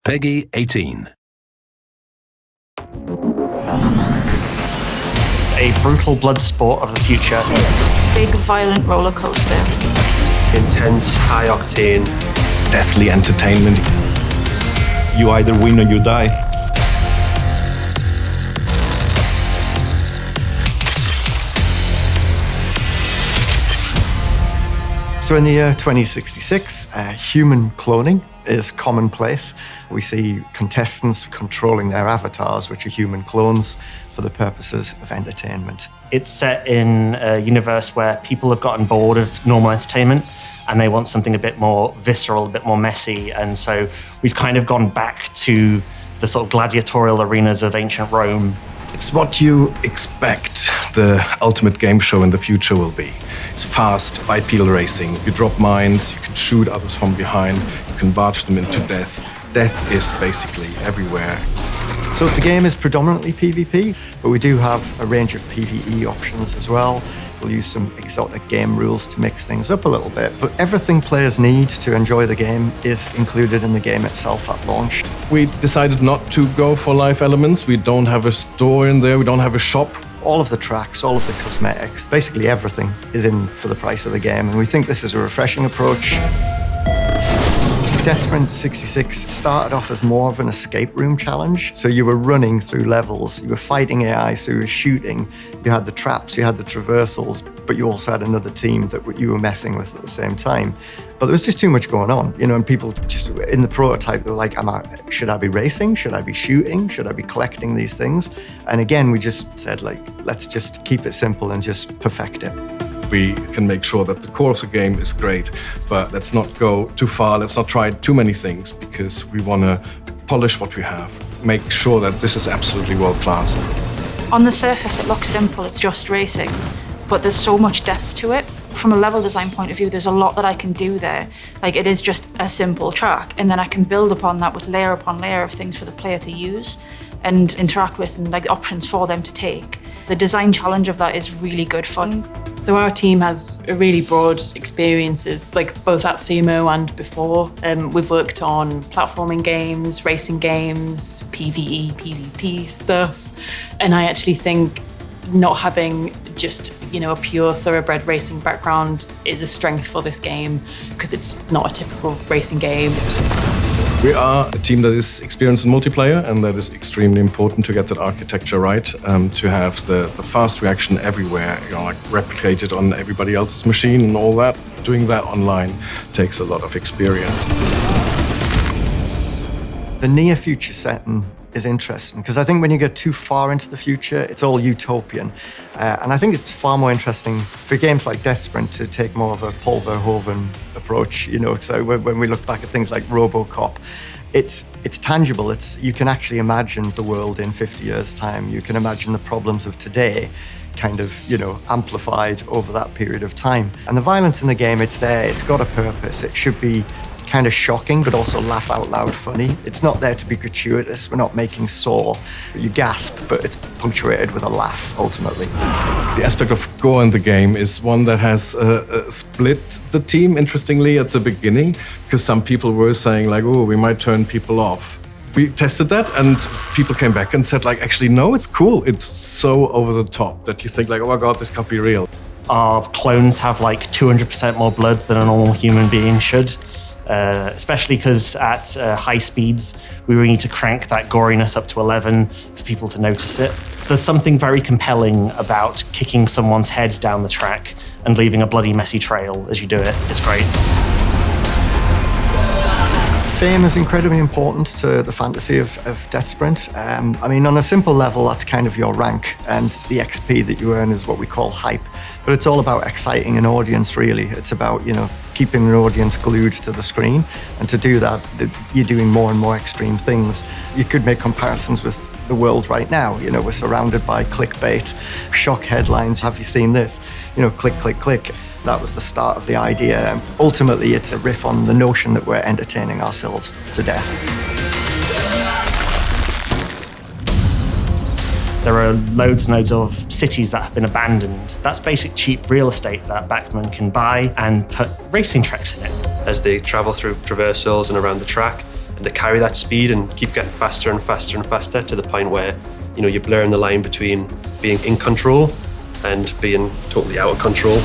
Peggy 18. A brutal blood sport of the future. Big, violent roller coaster. Intense, high-octane. Deathly entertainment. You either win or you die. So in the year 2066, human cloning is commonplace. We see contestants controlling their avatars, which are human clones, for the purposes of entertainment. It's set in a universe where people have gotten bored of normal entertainment and they want something a bit more visceral, a bit more messy. And so we've kind of gone back to the sort of gladiatorial arenas of ancient Rome. It's what you expect the ultimate game show in the future will be. It's fast, bipedal racing. You drop mines, you can shoot others from behind, you can barge them into death. Death is basically everywhere. So the game is predominantly PvP, but we do have a range of PvE options as well. We'll use some exotic game rules to mix things up a little bit, but everything players need to enjoy the game is included in the game itself at launch. We decided not to go for live elements. We don't have a store in there, we don't have a shop. All of the tracks, all of the cosmetics, basically everything is in for the price of the game, and we think this is a refreshing approach. DeathSprint 66 started off as more of an escape room challenge. So you were running through levels, you were fighting AI, so you were shooting, you had the traps, you had the traversals, but you also had another team that you were messing with at the same time. But there was just too much going on, and people just, in the prototype, they were like, should I be racing? Should I be shooting? Should I be collecting these things? And again, we just said, let's just keep it simple and just perfect it. We can make sure that the core of the game is great, but let's not go too far, let's not try too many things, because we want to polish what we have, make sure that this is absolutely world-class. On the surface, it looks simple, it's just racing, but there's so much depth to it. From a level design point of view, there's a lot that I can do there. It is just a simple track, and then I can build upon that with layer upon layer of things for the player to use and interact with, and options for them to take. The design challenge of that is really good fun. So our team has a really broad experiences, both at Sumo and before. We've worked on platforming games, racing games, PvE, PvP stuff. And I actually think not having just, a pure thoroughbred racing background is a strength for this game, because it's not a typical racing game. We are a team that is experienced in multiplayer, and that is extremely important to get that architecture right, to have the fast reaction everywhere, replicated on everybody else's machine and all that. Doing that online takes a lot of experience. The near future setting is interesting, because I think when you get too far into the future, it's all utopian. And I think it's far more interesting for games like DeathSprint to take more of a Paul Verhoeven approach, So when we look back at things like RoboCop, it's tangible. You can actually imagine the world in 50 years' time. You can imagine the problems of today kind of, amplified over that period of time. And the violence in the game, it's there, it's got a purpose. It should be kind of shocking, but also laugh out loud funny. It's not there to be gratuitous. We're not making Saw. You gasp, but it's punctuated with a laugh, ultimately. The aspect of gore in the game is one that has split the team, interestingly, at the beginning, because some people were saying, we might turn people off. We tested that, and people came back and said, actually, no, it's cool. It's so over the top that you think, oh my God, this can't be real. Our clones have 200% more blood than a normal human being should. Especially because at high speeds, we really need to crank that goriness up to 11 for people to notice it. There's something very compelling about kicking someone's head down the track and leaving a bloody messy trail as you do it. It's great. Fame is incredibly important to the fantasy of DeathSprint. On a simple level, that's kind of your rank, and the XP that you earn is what we call hype. But it's all about exciting an audience, really. It's about, keeping an audience glued to the screen. And to do that, you're doing more and more extreme things. You could make comparisons with the world right now. We're surrounded by clickbait, shock headlines. Have you seen this? Click, click, click. That was the start of the idea. Ultimately, it's a riff on the notion that we're entertaining ourselves to death. There are loads and loads of cities that have been abandoned. That's basic cheap real estate that backmen can buy and put racing tracks in it. As they travel through traversals and around the track, to carry that speed and keep getting faster and faster and faster to the point where, you're blurring the line between being in control and being totally out of control.